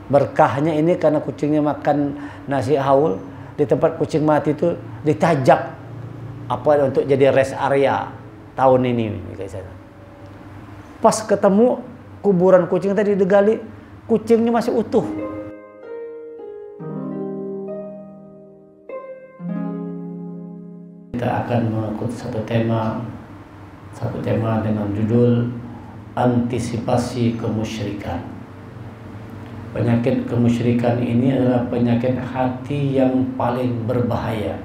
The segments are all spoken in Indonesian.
Berkahnya ini karena kucingnya makan nasi haul, di tempat kucing mati itu ditajak apa untuk jadi rest area tahun ini. Pas ketemu kuburan kucing tadi digali, kucingnya masih utuh. Kita akan mengangkut satu tema dengan judul antisipasi kemusyrikan. Penyakit kemusyrikan ini adalah penyakit hati yang paling berbahaya,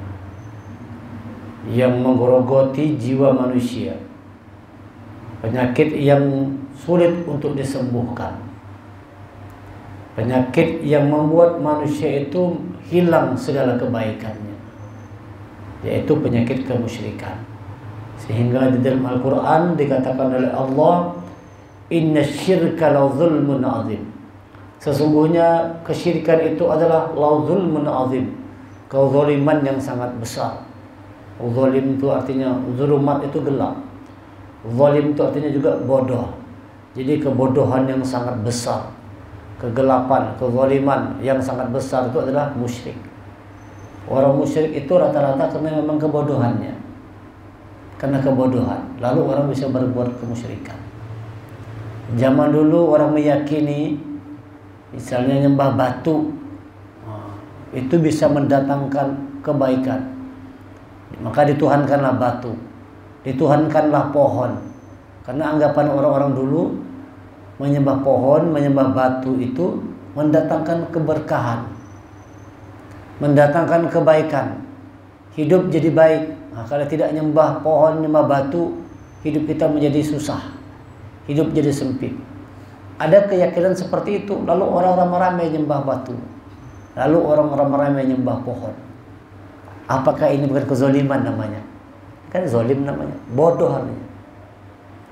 yang menggerogoti jiwa manusia. Penyakit yang sulit untuk disembuhkan. Penyakit yang membuat manusia itu hilang segala kebaikannya, yaitu penyakit kemusyrikan. Sehingga di dalam Al-Quran dikatakan oleh Allah, inna syirka la zulmun azim. Sesungguhnya kesyirikan itu adalah la zulmun azim, kezaliman yang sangat besar. Zalim itu artinya, zulumat itu gelap, zalim itu artinya juga bodoh. Jadi kebodohan yang sangat besar, kegelapan, kezaliman yang sangat besar itu adalah musyrik. Orang musyrik itu rata-rata karena memang kebodohannya, karena kebodohan lalu orang bisa berbuat kemusyrikan. Zaman dulu orang meyakini misalnya nyembah batu itu bisa mendatangkan kebaikan, maka dituhankanlah batu, dituhankanlah pohon. Karena anggapan orang-orang dulu menyembah pohon, menyembah batu itu mendatangkan keberkahan, mendatangkan kebaikan, hidup jadi baik. Nah, kalau tidak nyembah pohon, nyembah batu, hidup kita menjadi susah, hidup jadi sempit. Ada keyakinan seperti itu. Lalu orang ramai-ramai nyembah batu, lalu orang ramai-ramai nyembah pohon. Apakah ini bukan kezaliman namanya? Kan zalim namanya, bodoh namanya.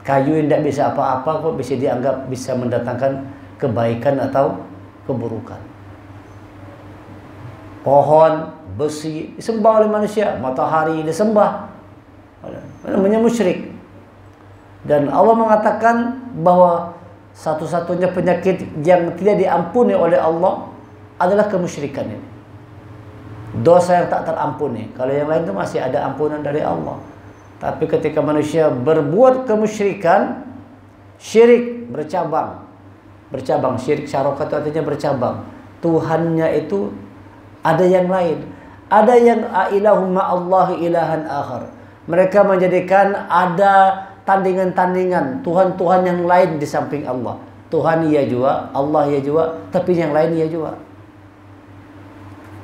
Kayu yang tidak bisa apa-apa kok bisa dianggap bisa mendatangkan kebaikan atau keburukan. Pohon, besi disembah oleh manusia, matahari disembah, namanya musyrik. Dan Allah mengatakan bahwa satu-satunya penyakit yang tidak diampuni oleh Allah adalah kemusyrikan ini. Dosa yang tak terampuni. Kalau yang lain itu masih ada ampunan dari Allah. Tapi ketika manusia berbuat kemusyrikan, syirik bercabang. Syirik syarakat itu artinya bercabang. Tuhannya itu ada yang lain. Ada yang ilahum ma'allahi ilahan akhar. Mereka menjadikan ada tandingan-tandingan, Tuhan-Tuhan yang lain di samping Allah. Tuhan ia juga, Allah ia juga, tapi yang lain ia juga.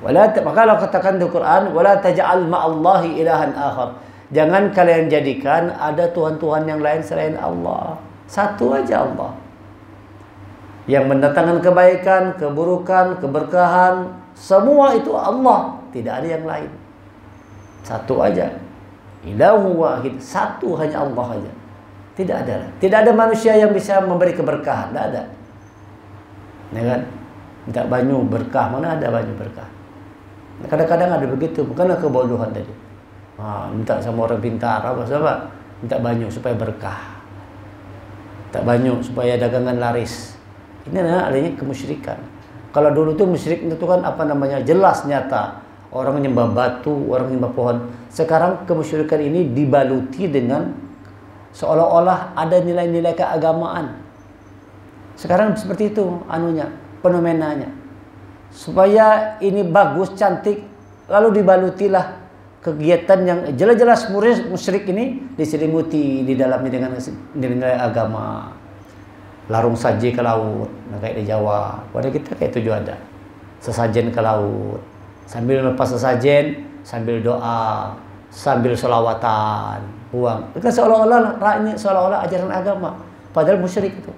Maka Allah katakan di Quran, wala taj'al ma'allahi ilahan akhar. Jangan kalian jadikan ada Tuhan-Tuhan yang lain selain Allah. Satu aja Allah, yang mendatangkan kebaikan, keburukan, keberkahan, semua itu Allah, tidak ada yang lain. Satu aja. Ilahu wahid, satu hanya Allah saja. Tidak ada manusia yang bisa memberi keberkahan, tidak ada. Ya kan? Minta banyu berkah, mana ada banyu berkah? Kadang-kadang ada begitu, bukanlah kebodohan tadi. Minta sama orang pintar apa sama? Minta banyu supaya berkah. Minta banyu supaya dagangan laris. Ini adalah adanya kemusyrikan. Kalau dulu tuh musyrik itu kan apa namanya? Jelas nyata. Orang menyembah batu, orang menyembah pohon. Sekarang kemusyrikan ini dibaluti dengan seolah-olah ada nilai-nilai keagamaan. Sekarang seperti itu anunya, fenomenanya. Supaya ini bagus, cantik, lalu dibalutilah kegiatan yang jelas-jelas musyrik ini diselimuti di dalamnya dengan nilai agama. Larung saji ke laut, kayak di Jawa. Pada kita kayak itu juga ada. Sesajen ke laut. Sambil lepas sesajen, sambil doa, sambil sholawatan, buang. Itu kan seolah-olah ajaran agama, padahal musyrik itu.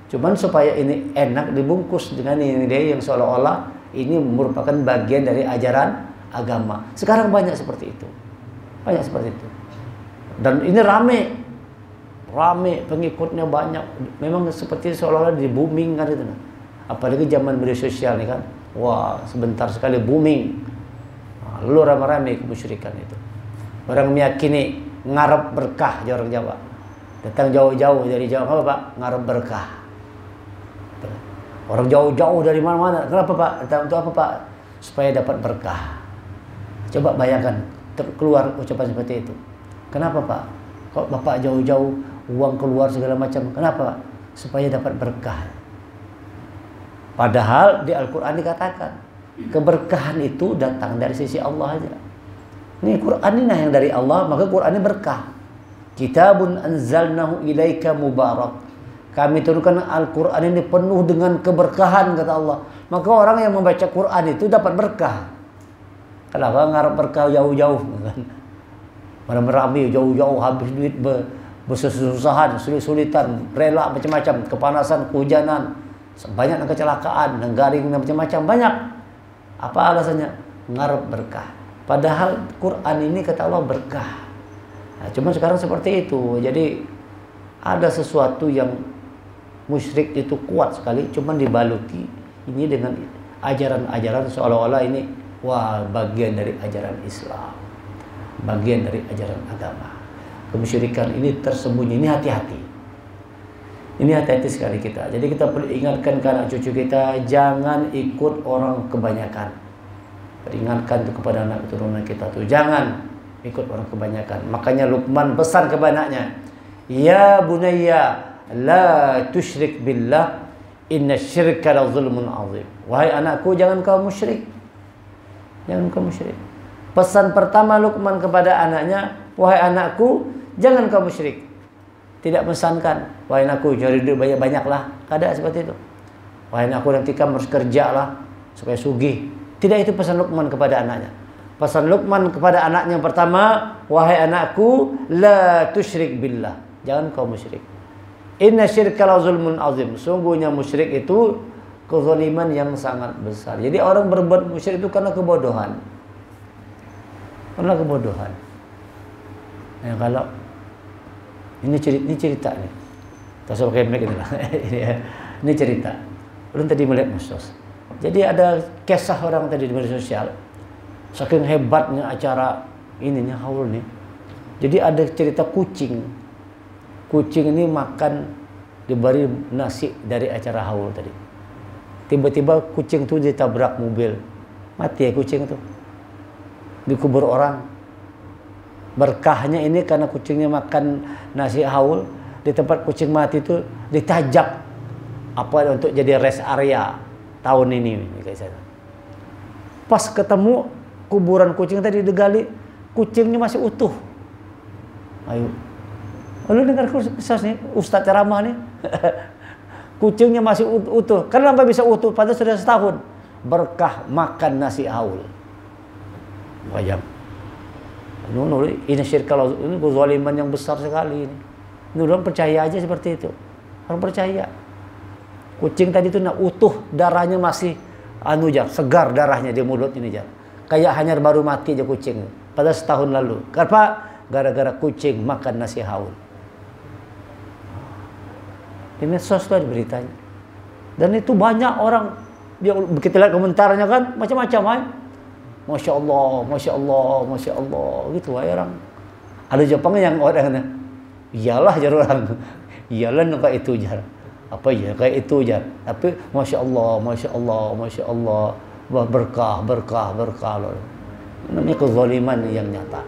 Cuman supaya ini enak dibungkus dengan ini yang seolah-olah ini merupakan bagian dari ajaran agama. Sekarang banyak seperti itu, Dan ini rame pengikutnya banyak. Memang seperti seolah-olah di booming kan itu. Apalagi zaman media sosial nih kan. Wah, sebentar sekali booming. Lalu ramai-ramai kemusyrikan itu. Orang meyakini ngarep berkah, orang Jawa. Datang jauh-jauh dari Jawa, apa Pak? Ngarep berkah. Orang jauh-jauh dari mana-mana. Kenapa Pak? Untuk apa Pak? Supaya dapat berkah. Coba bayangkan keluar ucapan seperti itu. Kenapa Pak? Kok Bapak jauh-jauh uang keluar segala macam? Kenapa? Supaya dapat berkah. Padahal di Al-Quran dikatakan keberkahan itu datang dari sisi Allah aja. Ini Quran ini yang dari Allah, maka Quran ini berkah. Kitabun anzalnahu ilaika mubarak. Kami turunkan Al-Quran ini penuh dengan keberkahan, kata Allah. Maka orang yang membaca Quran itu dapat berkah. Kenapa ngarep berkah jauh-jauh? Merami jauh-jauh, habis duit bersusah-susahan, sulit-sulitan, rela macam-macam, kepanasan, kehujanan, banyak kecelakaan, garing macam-macam, banyak. Apa alasannya? Ngarep berkah. Padahal Quran ini kata Allah berkah. Nah, cuma sekarang seperti itu. Jadi ada sesuatu yang musyrik itu kuat sekali, cuma dibaluti ini dengan ajaran-ajaran seolah-olah ini wah bagian dari ajaran Islam, bagian dari ajaran agama. Kemusyrikan ini tersembunyi, ini hati-hati. Ini hati-hati sekali kita. Jadi kita perlu ingatkan ke anak cucu kita, jangan ikut orang kebanyakan. Peringatkan itu kepada anak keturunan kita tuh, jangan ikut orang kebanyakan. Makanya Luqman pesan kepada anaknya, ya bunayya la tusyrik billah inna syirka la zulmun azim. Wahai anakku, jangan kau musyrik. Jangan kau musyrik. Pesan pertama Luqman kepada anaknya, wahai anakku, jangan kau musyrik. Tidak pesankan, wahai anakku, cari duit banyak-banyaklah. Ada seperti itu. Wahai anakku, nanti kamu harus kerjalah supaya sugih. Tidak itu pesan Luqman kepada anaknya. Pesan Luqman kepada anaknya yang pertama, wahai anakku, la tusyrik billah. Jangan kau musyrik. Inna syirka la zulmun azim. Sungguhnya musyrik itu kezaliman yang sangat besar. Jadi orang berbuat musyrik itu karena kebodohan. Karena kebodohan. Ya, kalau ini cerita nih. Tasawuf pakai mic inilah. Ini cerita. Belum tadi melihat medsos. Jadi ada kisah orang tadi di media sosial. Saking hebatnya acara ininya haul nih. Jadi ada cerita kucing. Kucing ini makan diberi nasi dari acara haul tadi. Tiba-tiba kucing itu ditabrak mobil. Mati ya kucing itu. Dikubur orang. Berkahnya ini karena kucingnya makan nasi haul, di tempat kucing mati itu ditajak apa untuk jadi rest area tahun ini. Pas ketemu kuburan kucing tadi digali, kucingnya masih utuh. Ayo, lu dengar kisah nih, Ustadz ceramah nih. Kucingnya masih utuh. Kenapa bisa utuh? Padahal sudah setahun. Berkah makan nasi haul. Wajib. Ini syirka, ini kezaliman yang besar sekali ini. Orang percaya aja seperti itu. Orang percaya. Kucing tadi itu utuh, darahnya masih segar darahnya di mulut ini jar. Kayak hanya baru mati aja kucing. Pada setahun lalu. Kenapa? Gara-gara kucing makan nasi haul. Di medsos itu ada beritanya. Dan itu banyak orang, dia kita lihat komentarnya kan macam-macam kan. Masya Allah, Masya Allah, Masya Allah, gitu aja orang. Ada Jepang yang orangnya, iyalah jar orang, iyalah kayak itu jar, apa ya kayak itu jar. Tapi Masya Allah, Masya Allah, Masya Allah, berkah, berkah, berkah loh. Namanya kezaliman yang nyata.